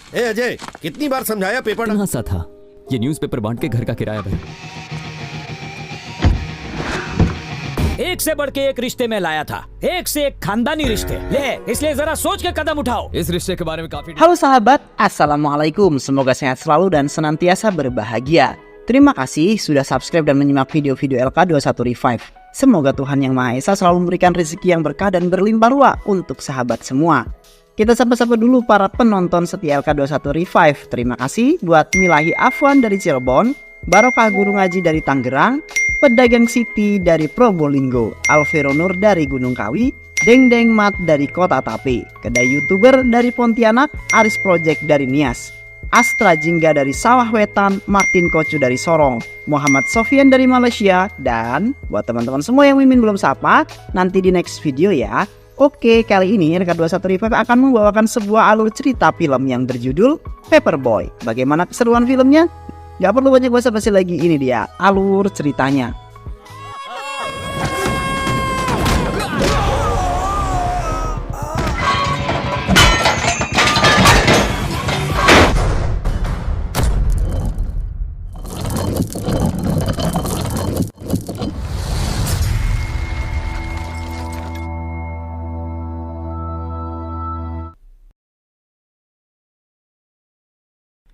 ए अजय, कितनी बार समझाया पेपर इतना सा था, ये न्यूज़पेपर बांट के घर का किराया भर। एक से बढ़ के एक रिश्ते में लाया था, एक से एक खानदानी रिश्ते ले, इसलिए जरा सोच के कदम उठाओ। इस रिश्ते के बारे में काफी। Halo sahabat, Assalamualaikum. Semoga sehat selalu dan senantiasa berbahagia. Terima kasih sudah subscribe dan menyimak video-video LK21 Revive. Semoga Tuhan Yang Maha Esa selalu memberikan rezeki yang berkah dan berlimpah ruah untuk sahabat semua. Kita sapa-sapa dulu para penonton setia LK21 Revive. Terima kasih buat Milahi Afwan dari Cirebon, Barokah Guru Ngaji dari Tangerang, Pedagang Siti dari Probolinggo, Alvero Nur dari Gunung Kawi, Deng Deng Mat dari Kota Tape, Kedai YouTuber dari Pontianak, Aris Project dari Nias, Astra Jingga dari Sawah Wetan, Martin Kocu dari Sorong, Muhammad Sofian dari Malaysia, dan buat teman-teman semua yang Mimin belum sapa, nanti di next video ya. Oke, kali ini LK21 Revive akan membawakan sebuah alur cerita film yang berjudul Paperboy. Bagaimana keseruan filmnya? Gak perlu banyak basa-basi lagi, ini dia alur ceritanya.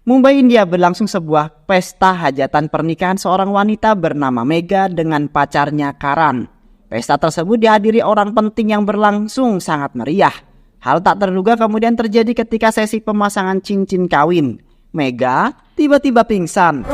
Mumbai, India berlangsung sebuah pesta hajatan pernikahan seorang wanita bernama Mega dengan pacarnya Karan. Pesta tersebut dihadiri orang penting yang berlangsung sangat meriah. Hal tak terduga kemudian terjadi ketika sesi pemasangan cincin kawin. Mega tiba-tiba pingsan.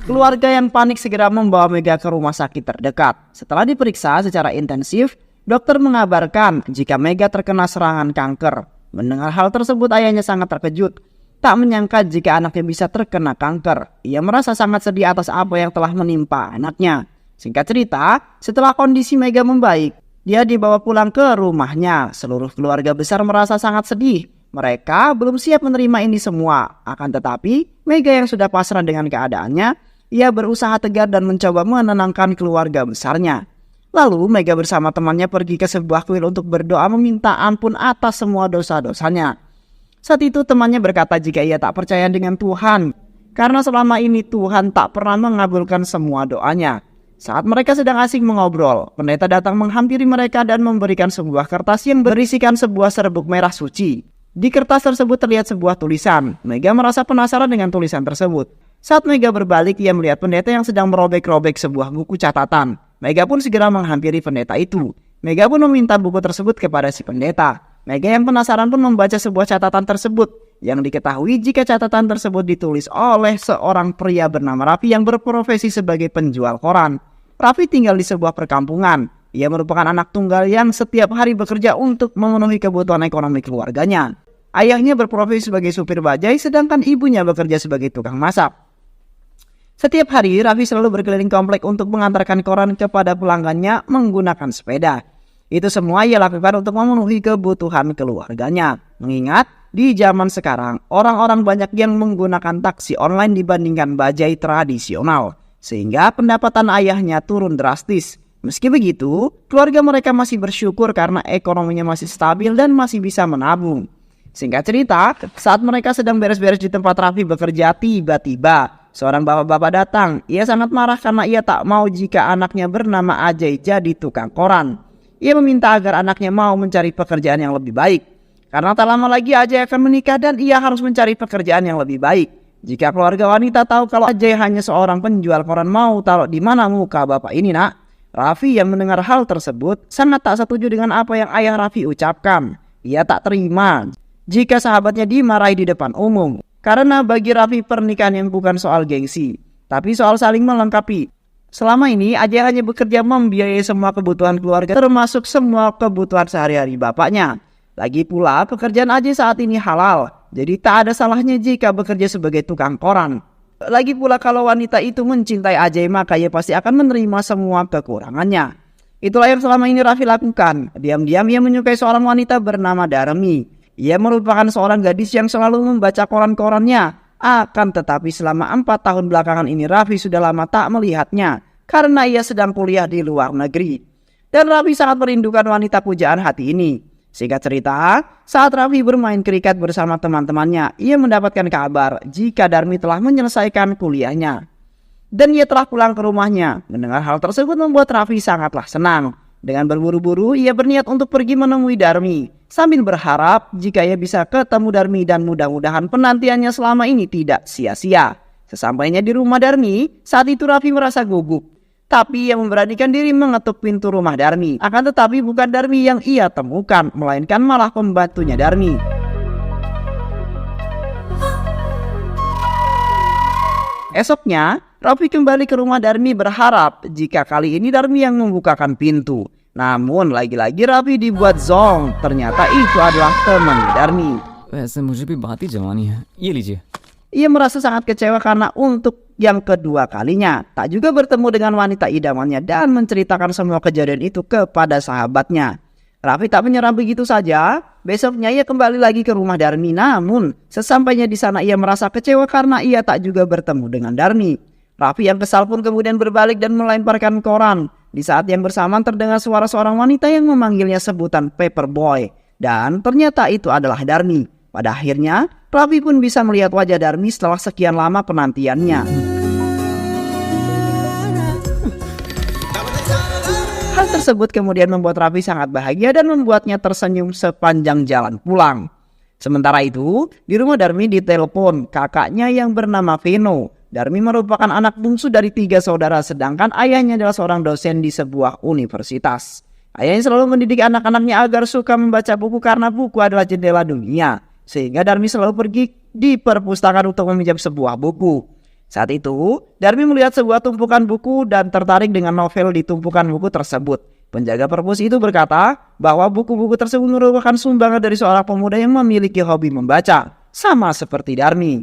Keluarga yang panik segera membawa Mega ke rumah sakit terdekat. Setelah diperiksa secara intensif, dokter mengabarkan jika Mega terkena serangan kanker. Mendengar hal tersebut, ayahnya sangat terkejut. Tak menyangka jika anaknya bisa terkena kanker. Ia merasa sangat sedih atas apa yang telah menimpa anaknya. Singkat cerita, setelah kondisi Mega membaik, dia dibawa pulang ke rumahnya. Seluruh keluarga besar merasa sangat sedih. Mereka belum siap menerima ini semua. Akan tetapi, Mega yang sudah pasrah dengan keadaannya, ia berusaha tegar dan mencoba menenangkan keluarga besarnya. Lalu Mega bersama temannya pergi ke sebuah kuil untuk berdoa meminta ampun atas semua dosa-dosanya. Saat itu temannya berkata jika ia tak percaya dengan Tuhan, karena selama ini Tuhan tak pernah mengabulkan semua doanya. Saat mereka sedang asik mengobrol, pendeta datang menghampiri mereka dan memberikan sebuah kertas yang berisikan sebuah serbuk merah suci. Di kertas tersebut terlihat sebuah tulisan. Mega merasa penasaran dengan tulisan tersebut. Saat Mega berbalik, ia melihat pendeta yang sedang merobek-robek sebuah buku catatan. Mega pun segera menghampiri pendeta itu. Mega pun meminta buku tersebut kepada si pendeta. Mega yang penasaran pun membaca sebuah catatan tersebut. Yang diketahui jika catatan tersebut ditulis oleh seorang pria bernama Raffi yang berprofesi sebagai penjual koran. Raffi tinggal di sebuah perkampungan. Ia merupakan anak tunggal yang setiap hari bekerja untuk memenuhi kebutuhan ekonomi keluarganya. Ayahnya berprofesi sebagai supir bajai, sedangkan ibunya bekerja sebagai tukang masak. Setiap hari, Raffi selalu berkeliling komplek untuk mengantarkan koran kepada pelanggannya menggunakan sepeda. Itu semua ia lakukan untuk memenuhi kebutuhan keluarganya. Mengingat, di zaman sekarang, orang-orang banyak yang menggunakan taksi online dibandingkan bajai tradisional. Sehingga pendapatan ayahnya turun drastis. Meski begitu, keluarga mereka masih bersyukur karena ekonominya masih stabil dan masih bisa menabung. Singkat cerita, saat mereka sedang beres-beres di tempat Raffi bekerja, tiba-tiba seorang bapak-bapak datang. Ia sangat marah karena ia tak mau jika anaknya bernama Ajay jadi tukang koran. Ia meminta agar anaknya mau mencari pekerjaan yang lebih baik. Karena tak lama lagi Ajay akan menikah dan ia harus mencari pekerjaan yang lebih baik. Jika keluarga wanita tahu kalau Ajay hanya seorang penjual koran, mau taruh di mana muka bapak ini, nak? Raffi yang mendengar hal tersebut sangat tak setuju dengan apa yang ayah Raffi ucapkan. Ia tak terima jika sahabatnya dimarahi di depan umum. Karena bagi Raffi pernikahan yang bukan soal gengsi, tapi soal saling melengkapi. Selama ini Ajay hanya bekerja membiayai semua kebutuhan keluarga, termasuk semua kebutuhan sehari-hari bapaknya. Lagi pula pekerjaan Ajay saat ini halal, jadi tak ada salahnya jika bekerja sebagai tukang koran. Lagi pula kalau wanita itu mencintai Ajay, maka ia pasti akan menerima semua kekurangannya. Itulah yang selama ini Raffi lakukan. Diam-diam ia menyukai seorang wanita bernama Darmi. Ia merupakan seorang gadis yang selalu membaca koran-korannya. Akan tetapi selama 4 tahun belakangan ini Raffi sudah lama tak melihatnya karena ia sedang kuliah di luar negeri. Dan Raffi sangat merindukan wanita pujaan hati ini. Singkat cerita, saat Raffi bermain kriket bersama teman-temannya, ia mendapatkan kabar jika Darmi telah menyelesaikan kuliahnya. Dan ia telah pulang ke rumahnya. Mendengar hal tersebut membuat Raffi sangatlah senang. Dengan berburu-buru, ia berniat untuk pergi menemui Darmi, sambil berharap jika ia bisa ketemu Darmi dan mudah-mudahan penantiannya selama ini tidak sia-sia. Sesampainya di rumah Darmi, saat itu Raffi merasa gugup. Tapi ia memberanikan diri mengetuk pintu rumah Darmi. Akan tetapi bukan Darmi yang ia temukan, melainkan malah pembantunya Darmi. Esoknya, Raffi kembali ke rumah Darmi berharap jika kali ini Darmi yang membukakan pintu. Namun lagi-lagi Raffi dibuat zong. Ternyata itu adalah teman Darmi. वैसे मुझे भी बात ही जवानी है ये लीजिए Ia merasa sangat kecewa karena untuk yang kedua kalinya tak juga bertemu dengan wanita idamannya dan menceritakan semua kejadian itu kepada sahabatnya. Raffi tak menyerah begitu saja. Besoknya ia kembali lagi ke rumah Darmi. Namun sesampainya di sana ia merasa kecewa karena ia tak juga bertemu dengan Darmi. Raffi yang kesal pun kemudian berbalik dan melemparkan koran. Di saat yang bersamaan terdengar suara seorang wanita yang memanggilnya sebutan Paperboy. Dan ternyata itu adalah Darmi. Pada akhirnya, Raffi pun bisa melihat wajah Darmi setelah sekian lama penantiannya. Hal tersebut kemudian membuat Raffi sangat bahagia dan membuatnya tersenyum sepanjang jalan pulang. Sementara itu, di rumah Darmi ditelepon kakaknya yang bernama Vino. Darmi merupakan anak bungsu dari 3 saudara, sedangkan ayahnya adalah seorang dosen di sebuah universitas. Ayahnya selalu mendidik anak-anaknya agar suka membaca buku karena buku adalah jendela dunia. Sehingga Darmi selalu pergi di perpustakaan untuk meminjam sebuah buku. Saat itu, Darmi melihat sebuah tumpukan buku dan tertarik dengan novel di tumpukan buku tersebut. Penjaga perpus itu berkata bahwa buku-buku tersebut merupakan sumbangan dari seorang pemuda yang memiliki hobi membaca, sama seperti Darmi.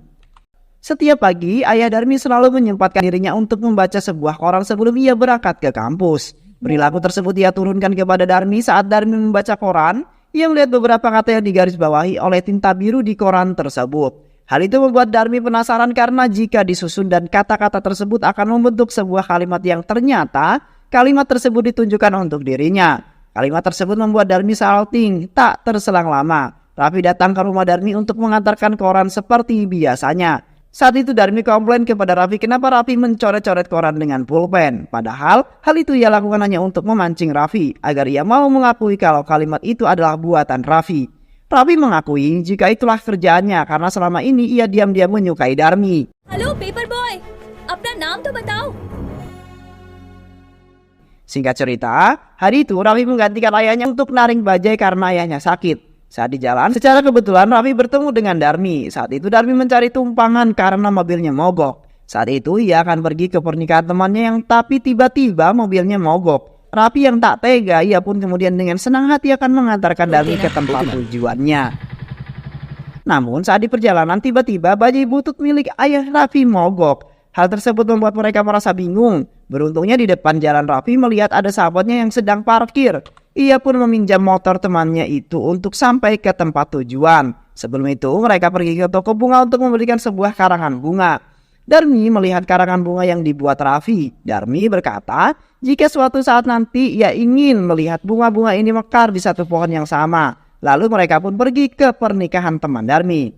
Setiap pagi, ayah Darmi selalu menyempatkan dirinya untuk membaca sebuah koran sebelum ia berangkat ke kampus. Perilaku tersebut ia turunkan kepada Darmi saat Darmi membaca koran. Ia melihat beberapa kata yang digarisbawahi oleh tinta biru di koran tersebut. Hal itu membuat Darmi penasaran karena jika disusun dan kata-kata tersebut akan membentuk sebuah kalimat yang ternyata kalimat tersebut ditunjukkan untuk dirinya. Kalimat tersebut membuat Darmi salting. Tak terselang lama, Raffi datang ke rumah Darmi untuk mengantarkan koran seperti biasanya. Saat itu Darmi komplain kepada Raffi kenapa Raffi mencoret-coret koran dengan pulpen. Padahal hal itu ia lakukan hanya untuk memancing Raffi agar ia mau mengakui kalau kalimat itu adalah buatan Raffi. Raffi mengakui jika itulah kerjaannya karena selama ini ia diam-diam menyukai Darmi. Hello paper boy अपना नाम तो बताओ। Singkat cerita, hari itu Raffi menggantikan ayahnya untuk naring bajai karena ayahnya sakit. Saat di jalan, secara kebetulan Raffi bertemu dengan Darmi. Saat itu Darmi mencari tumpangan karena mobilnya mogok. Saat itu ia akan pergi ke pernikahan temannya yang tapi tiba-tiba mobilnya mogok. Raffi yang tak tega, ia pun kemudian dengan senang hati akan mengantarkan Darmi ke tempat tujuannya. Namun saat di perjalanan tiba-tiba bajai butut milik ayah Raffi mogok. Hal tersebut membuat mereka merasa bingung. Beruntungnya di depan jalan Raffi melihat ada sahabatnya yang sedang parkir. Ia pun meminjam motor temannya itu untuk sampai ke tempat tujuan. Sebelum itu mereka pergi ke toko bunga untuk membelikan sebuah karangan bunga. Darmi melihat karangan bunga yang dibuat Raffi. Darmi berkata jika suatu saat nanti ia ingin melihat bunga-bunga ini mekar di satu pohon yang sama. Lalu mereka pun pergi ke pernikahan teman Darmi.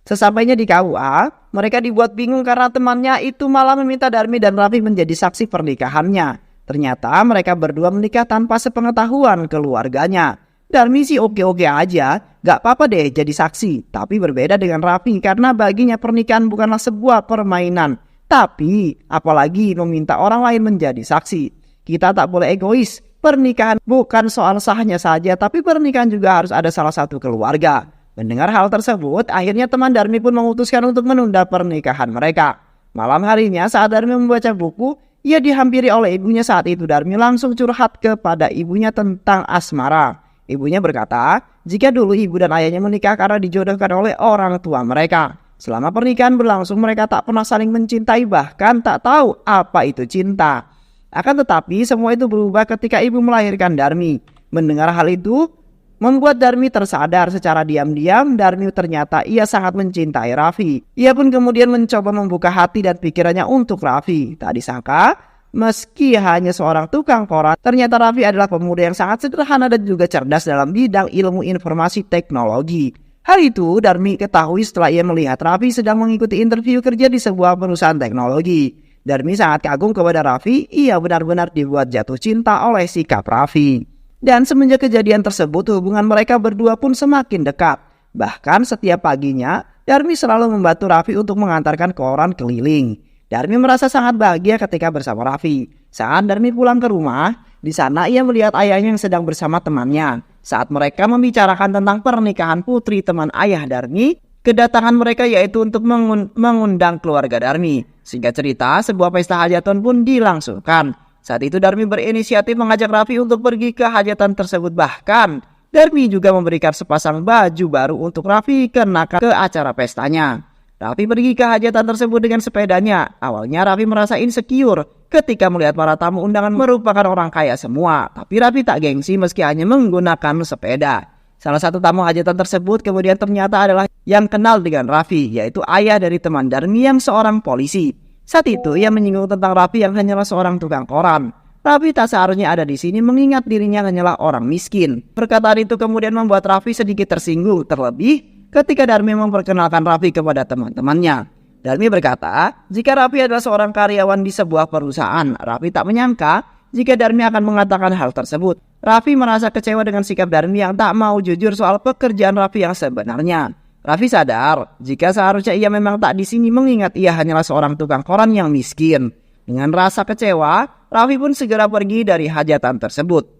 Sesampainya di KUA, mereka dibuat bingung karena temannya itu malah meminta Darmi dan Raffi menjadi saksi pernikahannya. Ternyata mereka berdua menikah tanpa sepengetahuan keluarganya. Darmi sih oke-oke aja, gak apa-apa deh jadi saksi. Tapi berbeda dengan Raffi karena baginya pernikahan bukanlah sebuah permainan. Tapi apalagi meminta orang lain menjadi saksi. Kita tak boleh egois. Pernikahan bukan soal sahnya saja, tapi pernikahan juga harus ada salah satu keluarga. Mendengar hal tersebut, akhirnya teman Darmi pun memutuskan untuk menunda pernikahan mereka. Malam harinya saat Darmi membaca buku, ia dihampiri oleh ibunya. Saat itu Darmi langsung curhat kepada ibunya tentang asmara. Ibunya berkata, jika dulu ibu dan ayahnya menikah karena dijodohkan oleh orang tua mereka. Selama pernikahan berlangsung mereka tak pernah saling mencintai, bahkan tak tahu apa itu cinta. Akan tetapi semua itu berubah ketika ibu melahirkan Darmi. Mendengar hal itu membuat Darmi tersadar secara diam-diam. Darmi ternyata ia sangat mencintai Raffi. Ia pun kemudian mencoba membuka hati dan pikirannya untuk Raffi. Tak disangka Meski hanya seorang tukang koran, ternyata Raffi adalah pemuda yang sangat sederhana dan juga cerdas dalam bidang ilmu informasi teknologi. Hal itu Darmi ketahui setelah ia melihat Raffi sedang mengikuti interview kerja di sebuah perusahaan teknologi. Darmi sangat kagum kepada Raffi, ia benar-benar dibuat jatuh cinta oleh sikap Raffi. Dan semenjak kejadian tersebut hubungan mereka berdua pun semakin dekat. Bahkan setiap paginya Darmi selalu membantu Raffi untuk mengantarkan koran keliling. Darmi merasa sangat bahagia ketika bersama Raffi. Saat Darmi pulang ke rumah, di sana ia melihat ayahnya yang sedang bersama temannya. Saat mereka membicarakan tentang pernikahan putri teman ayah Darmi, kedatangan mereka yaitu untuk mengundang keluarga Darmi. Singkat cerita, sebuah pesta hajatan pun dilangsungkan. Saat itu Darmi berinisiatif mengajak Raffi untuk pergi ke hajatan tersebut. Bahkan Darmi juga memberikan sepasang baju baru untuk Raffi kenakan ke acara pestanya. Raffi pergi ke hajatan tersebut dengan sepedanya. Awalnya Raffi merasa insecure ketika melihat para tamu undangan merupakan orang kaya semua. Tapi Raffi tak gengsi meski hanya menggunakan sepeda. Salah satu tamu hajatan tersebut kemudian ternyata adalah yang kenal dengan Raffi, yaitu ayah dari teman Darmi yang seorang polisi. Saat itu ia menyinggung tentang Raffi yang hanyalah seorang tukang koran. Raffi tak seharusnya ada di sini mengingat dirinya hanyalah orang miskin. Perkataan itu kemudian membuat Raffi sedikit tersinggung, terlebih ketika Darmi memperkenalkan Raffi kepada teman-temannya. Darmi berkata, jika Raffi adalah seorang karyawan di sebuah perusahaan, Raffi tak menyangka jika Darmi akan mengatakan hal tersebut. Raffi merasa kecewa dengan sikap Darmi yang tak mau jujur soal pekerjaan Raffi yang sebenarnya. Raffi sadar jika seharusnya ia memang tak di sini mengingat ia hanyalah seorang tukang koran yang miskin. Dengan rasa kecewa, Raffi pun segera pergi dari hajatan tersebut.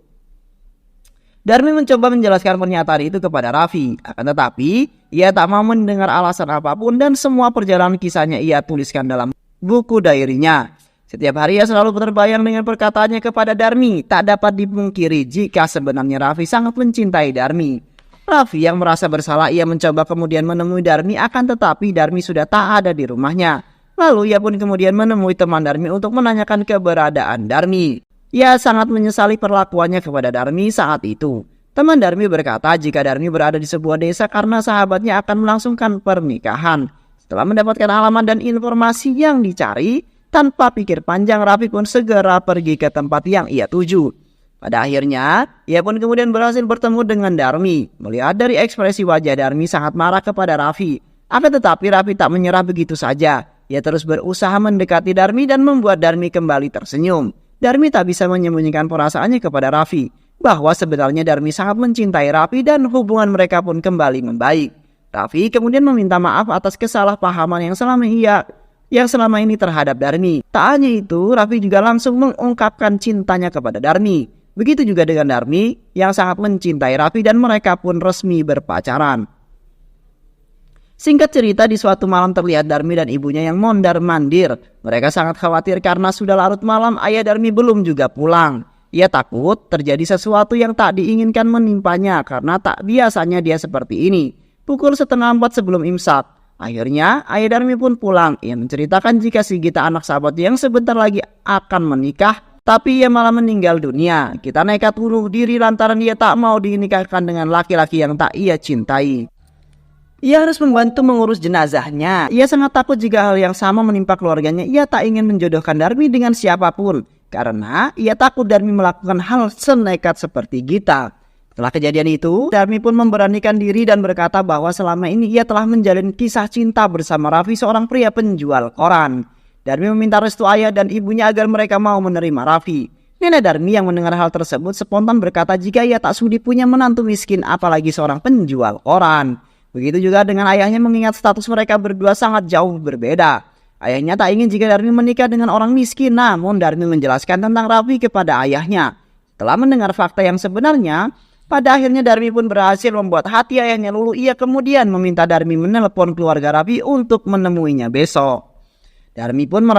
Darmi mencoba menjelaskan pernyataan itu kepada Raffi, akan tetapi ia tak mau mendengar alasan apapun dan semua perjalanan kisahnya ia tuliskan dalam buku diary-nya. Setiap hari ia selalu terbayang dengan perkataannya kepada Darmi. Tak dapat dipungkiri jika sebenarnya Raffi sangat mencintai Darmi. Raffi yang merasa bersalah ia mencoba kemudian menemui Darmi, akan tetapi Darmi sudah tak ada di rumahnya. Lalu ia pun kemudian menemui teman Darmi untuk menanyakan keberadaan Darmi. Ia sangat menyesali perlakuannya kepada Darmi saat itu. Teman Darmi berkata jika Darmi berada di sebuah desa karena sahabatnya akan melangsungkan pernikahan. Setelah mendapatkan alamat dan informasi yang dicari, tanpa pikir panjang Raffi pun segera pergi ke tempat yang ia tuju. Pada akhirnya, ia pun kemudian berhasil bertemu dengan Darmi. Melihat dari ekspresi wajah Darmi sangat marah kepada Raffi. Akan tetapi Raffi tak menyerah begitu saja. Ia terus berusaha mendekati Darmi dan membuat Darmi kembali tersenyum. Darmi tak bisa menyembunyikan perasaannya kepada Raffi, bahwa sebenarnya Darmi sangat mencintai Raffi dan hubungan mereka pun kembali membaik. Raffi kemudian meminta maaf atas kesalahpahaman yang selama ini terhadap Darmi. Tak hanya itu, Raffi juga langsung mengungkapkan cintanya kepada Darmi. Begitu juga dengan Darmi yang sangat mencintai Raffi dan mereka pun resmi berpacaran. Singkat cerita, di suatu malam terlihat Darmi dan ibunya yang mondar-mandir. Mereka sangat khawatir karena sudah larut malam ayah Darmi belum juga pulang. Ia takut terjadi sesuatu yang tak diinginkan menimpanya karena tak biasanya dia seperti ini. Pukul 3:30 sebelum imsak. Akhirnya ayah Darmi pun pulang. Ia menceritakan jika si Gita anak sahabat yang sebentar lagi akan menikah, tapi ia malah meninggal dunia. Kita nekat bunuh diri lantaran ia tak mau dinikahkan dengan laki-laki yang tak ia cintai. Ia harus membantu mengurus jenazahnya. Ia sangat takut jika hal yang sama menimpa keluarganya. Ia tak ingin menjodohkan Darmi dengan siapapun karena ia takut Darmi melakukan hal senekat seperti Gita. Setelah kejadian itu, Darmi pun memberanikan diri dan berkata bahwa selama ini ia telah menjalin kisah cinta bersama Raffi, seorang pria penjual koran. Darmi meminta restu ayah dan ibunya agar mereka mau menerima Raffi. Nenek Darmi yang mendengar hal tersebut spontan berkata jika ia tak sudi punya menantu miskin apalagi seorang penjual koran. Begitu juga dengan ayahnya mengingat status mereka berdua sangat jauh berbeda. Ayahnya tak ingin jika Darmi menikah dengan orang miskin, namun Darmi menjelaskan tentang Raffi kepada ayahnya. Setelah mendengar fakta yang sebenarnya, pada akhirnya Darmi pun berhasil membuat hati ayahnya luluh. Ia kemudian meminta Darmi menelepon keluarga Raffi untuk menemuinya besok. Darmi pun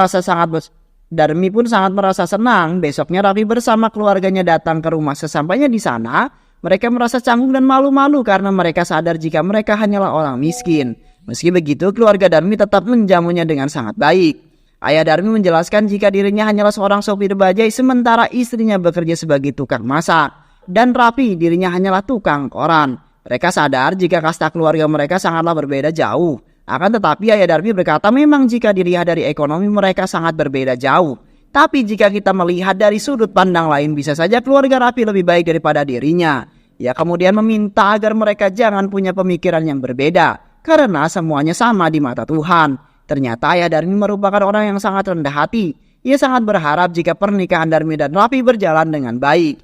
sangat merasa senang. Besoknya Raffi bersama keluarganya datang ke rumah. Sesampainya di sana, mereka merasa canggung dan malu-malu karena mereka sadar jika mereka hanyalah orang miskin. Meski begitu, keluarga Darmi tetap menjamunya dengan sangat baik. Ayah Darmi menjelaskan jika dirinya hanyalah seorang sopir bajai sementara istrinya bekerja sebagai tukang masak. Dan Raffi dirinya hanyalah tukang koran. Mereka sadar jika kasta keluarga mereka sangatlah berbeda jauh. Akan tetapi ayah Darmi berkata memang jika dilihat dari ekonomi mereka sangat berbeda jauh. Tapi jika kita melihat dari sudut pandang lain, bisa saja keluarga Raffi lebih baik daripada dirinya. Ia kemudian meminta agar mereka jangan punya pemikiran yang berbeda, karena semuanya sama di mata Tuhan. Ternyata ayah Darmi merupakan orang yang sangat rendah hati. Ia sangat berharap jika pernikahan Darmi dan Raffi berjalan dengan baik.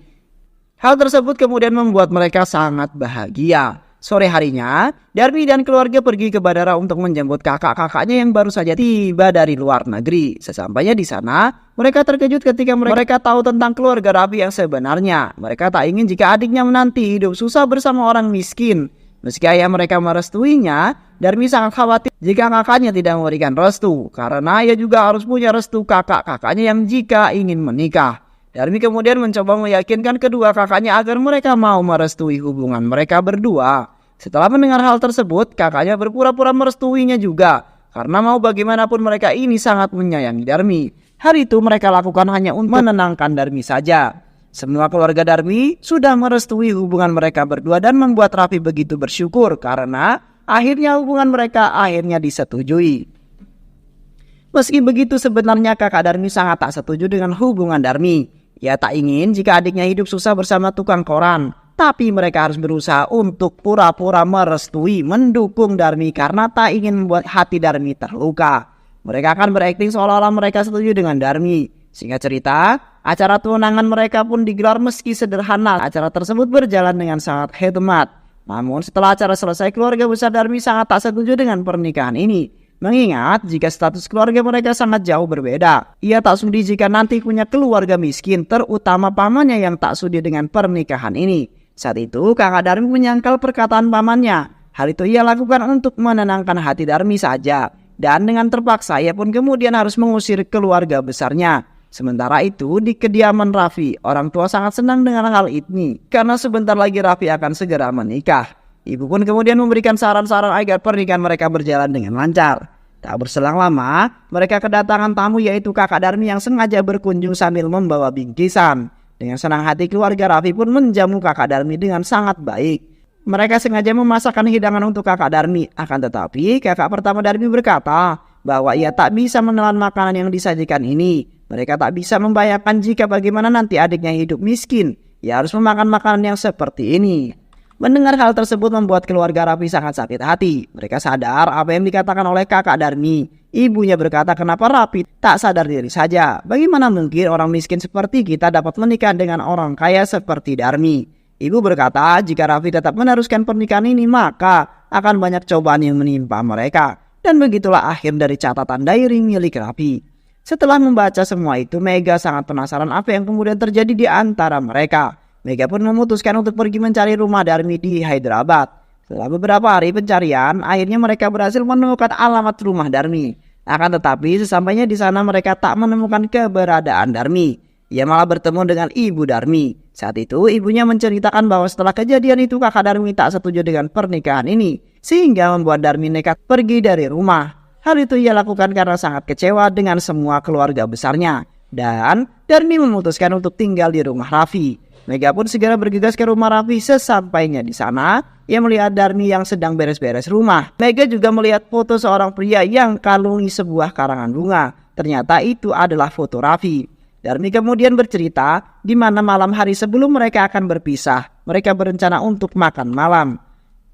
Hal tersebut kemudian membuat mereka sangat bahagia. Sore harinya, Darmi dan keluarga pergi ke bandara untuk menjemput kakak-kakaknya yang baru saja tiba dari luar negeri. Sesampainya di sana, mereka terkejut ketika mereka tahu tentang keluarga Raffi yang sebenarnya. Mereka tak ingin jika adiknya menanti hidup susah bersama orang miskin. Meski ayah mereka merestuinya, Darmi sangat khawatir jika kakaknya tidak memberikan restu, karena ia juga harus punya restu kakak-kakaknya yang jika ingin menikah. Darmi kemudian mencoba meyakinkan kedua kakaknya agar mereka mau merestui hubungan mereka berdua. Setelah mendengar hal tersebut, kakaknya berpura-pura merestuinya juga, karena mau bagaimanapun mereka ini sangat menyayangi Darmi. Hal itu mereka lakukan hanya untuk menenangkan Darmi saja. Semua keluarga Darmi sudah merestui hubungan mereka berdua dan membuat Raffi begitu bersyukur karena akhirnya hubungan mereka akhirnya disetujui. Meski begitu, sebenarnya kakak Darmi sangat tak setuju dengan hubungan Darmi. Ia tak ingin jika adiknya hidup susah bersama tukang koran. Tapi mereka harus berusaha untuk pura-pura merestui, mendukung Darmi karena tak ingin membuat hati Darmi terluka. Mereka akan berakting seolah-olah mereka setuju dengan Darmi. Singkat cerita, acara tunangan mereka pun digelar meski sederhana. Acara tersebut berjalan dengan sangat hemat. Namun setelah acara selesai, keluarga besar Darmi sangat tak setuju dengan pernikahan ini. Mengingat jika status keluarga mereka sangat jauh berbeda. Ia tak sudi jika nanti punya keluarga miskin, terutama pamannya yang tak sudi dengan pernikahan ini. Saat itu kakak Darmi menyangkal perkataan pamannya. Hal itu ia lakukan untuk menenangkan hati Darmi saja. Dan dengan terpaksa ia pun kemudian harus mengusir keluarga besarnya. Sementara itu di kediaman Raffi, orang tua sangat senang dengan hal ini. Karena sebentar lagi Raffi akan segera menikah. Ibu pun kemudian memberikan saran-saran agar pernikahan mereka berjalan dengan lancar. Tak berselang lama, mereka kedatangan tamu yaitu kakak Darmi yang sengaja berkunjung sambil membawa bingkisan. Dengan senang hati keluarga Raffi pun menjamu kakak Darmi dengan sangat baik. Mereka sengaja memasakkan hidangan untuk kakak Darmi. Akan tetapi kakak pertama Darmi berkata bahwa ia tak bisa menelan makanan yang disajikan ini. Mereka tak bisa membayangkan jika bagaimana nanti adiknya hidup miskin. Ia harus memakan makanan yang seperti ini. Mendengar hal tersebut membuat keluarga Raffi sangat sakit hati. Mereka sadar apa yang dikatakan oleh kakak Darmi. Ibunya berkata kenapa Raffi tak sadar diri saja. Bagaimana mungkin orang miskin seperti kita dapat menikah dengan orang kaya seperti Darmi. Ibu berkata jika Raffi tetap meneruskan pernikahan ini maka akan banyak cobaan yang menimpa mereka. Dan begitulah akhir dari catatan diary milik Raffi. Setelah membaca semua itu, Mega sangat penasaran apa yang kemudian terjadi di antara mereka. Mega pun memutuskan untuk pergi mencari rumah Darmi di Hyderabad. Setelah beberapa hari pencarian, akhirnya mereka berhasil menemukan alamat rumah Darmi. Akan tetapi sesampainya di sana mereka tak menemukan keberadaan Darmi. Ia malah bertemu dengan ibu Darmi. Saat itu ibunya menceritakan bahwa setelah kejadian itu kakak Darmi tak setuju dengan pernikahan ini. Sehingga membuat Darmi nekat pergi dari rumah. Hal itu ia lakukan karena sangat kecewa dengan semua keluarga besarnya. Dan Darmi memutuskan untuk tinggal di rumah Raffi. Mega pun segera bergegas ke rumah Raffi. Sesampainya di sana, ia melihat Darmi yang sedang beres-beres rumah. Mega juga melihat foto seorang pria yang kalungi sebuah karangan bunga. Ternyata itu adalah foto Raffi. Darmi kemudian bercerita di mana malam hari sebelum mereka akan berpisah, mereka berencana untuk makan malam.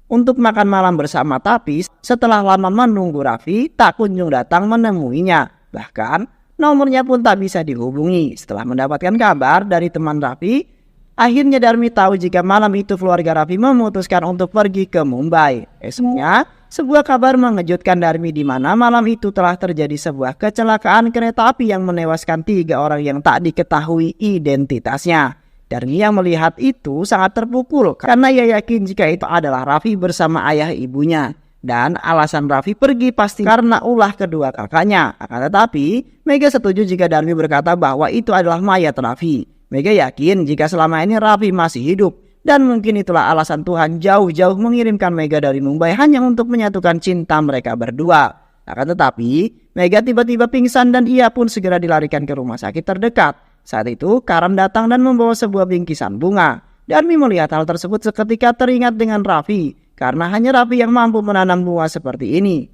Untuk makan malam bersama, tapi setelah lama menunggu Raffi tak kunjung datang menemuinya. Bahkan nomornya pun tak bisa dihubungi. Setelah mendapatkan kabar dari teman Raffi, akhirnya Darmi tahu jika malam itu keluarga Raffi memutuskan untuk pergi ke Mumbai. Esoknya, sebuah kabar mengejutkan Darmi di mana malam itu telah terjadi sebuah kecelakaan kereta api yang menewaskan 3 orang yang tak diketahui identitasnya. Darmi yang melihat itu sangat terpukul karena ia yakin jika itu adalah Raffi bersama ayah ibunya. Dan alasan Raffi pergi pasti karena ulah kedua kakaknya. Akan tetapi, Mega setuju jika Darmi berkata bahwa itu adalah mayat Raffi. Mega yakin jika selama ini Raffi masih hidup. Dan mungkin itulah alasan Tuhan jauh-jauh mengirimkan Mega dari Mumbai hanya untuk menyatukan cinta mereka berdua. Akan tetapi, Mega tiba-tiba pingsan dan ia pun segera dilarikan ke rumah sakit terdekat. Saat itu, Karan datang dan membawa sebuah bingkisan bunga. Darmi melihat hal tersebut seketika teringat dengan Raffi. Karena hanya Raffi yang mampu menanam bunga seperti ini.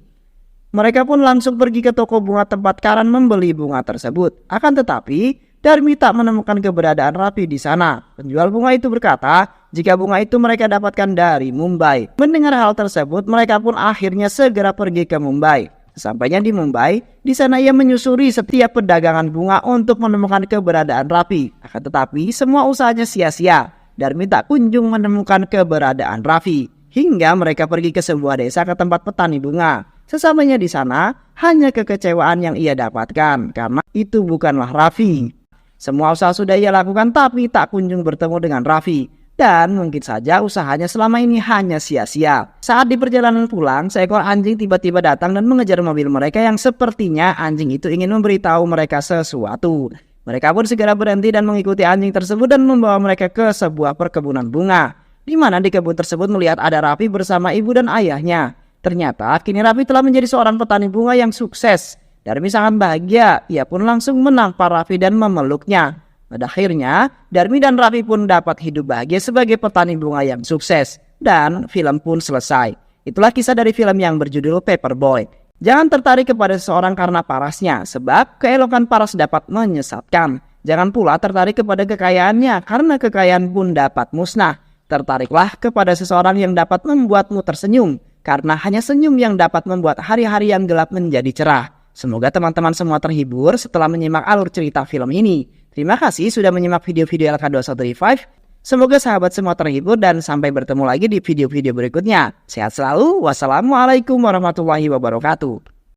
Mereka pun langsung pergi ke toko bunga tempat Karan membeli bunga tersebut. Akan tetapi, Darmi tak menemukan keberadaan Raffi di sana. Penjual bunga itu berkata, jika bunga itu mereka dapatkan dari Mumbai. Mendengar hal tersebut, mereka pun akhirnya segera pergi ke Mumbai. Sesampainya di Mumbai, di sana ia menyusuri setiap perdagangan bunga untuk menemukan keberadaan Raffi. Akan tetapi, semua usahanya sia-sia. Darmi tak kunjung menemukan keberadaan Raffi. Hingga mereka pergi ke sebuah desa ke tempat petani bunga. Sesampainya di sana, hanya kekecewaan yang ia dapatkan karena itu bukanlah Raffi. Semua usaha sudah ia lakukan tapi tak kunjung bertemu dengan Raffi. Dan mungkin saja usahanya selama ini hanya sia-sia. Saat di perjalanan pulang, seekor anjing tiba-tiba datang dan mengejar mobil mereka yang sepertinya anjing itu ingin memberitahu mereka sesuatu. Mereka pun segera berhenti dan mengikuti anjing tersebut dan membawa mereka ke sebuah perkebunan bunga. Di mana di kebun tersebut melihat ada Raffi bersama ibu dan ayahnya. Ternyata kini Raffi telah menjadi seorang petani bunga yang sukses. Darmi sangat bahagia, ia pun langsung menampar Raffi dan memeluknya. Pada akhirnya, Darmi dan Raffi pun dapat hidup bahagia sebagai petani bunga yang sukses. Dan film pun selesai. Itulah kisah dari film yang berjudul Paperboy. Jangan tertarik kepada seseorang karena parasnya, sebab keelokan paras dapat menyesatkan. Jangan pula tertarik kepada kekayaannya, karena kekayaan pun dapat musnah. Tertariklah kepada seseorang yang dapat membuatmu tersenyum, karena hanya senyum yang dapat membuat hari-hari yang gelap menjadi cerah. Semoga teman-teman semua terhibur setelah menyimak alur cerita film ini. Terima kasih sudah menyimak video-video LK2135. Semoga sahabat semua terhibur dan sampai bertemu lagi di video-video berikutnya. Sehat selalu. Wassalamualaikum warahmatullahi wabarakatuh.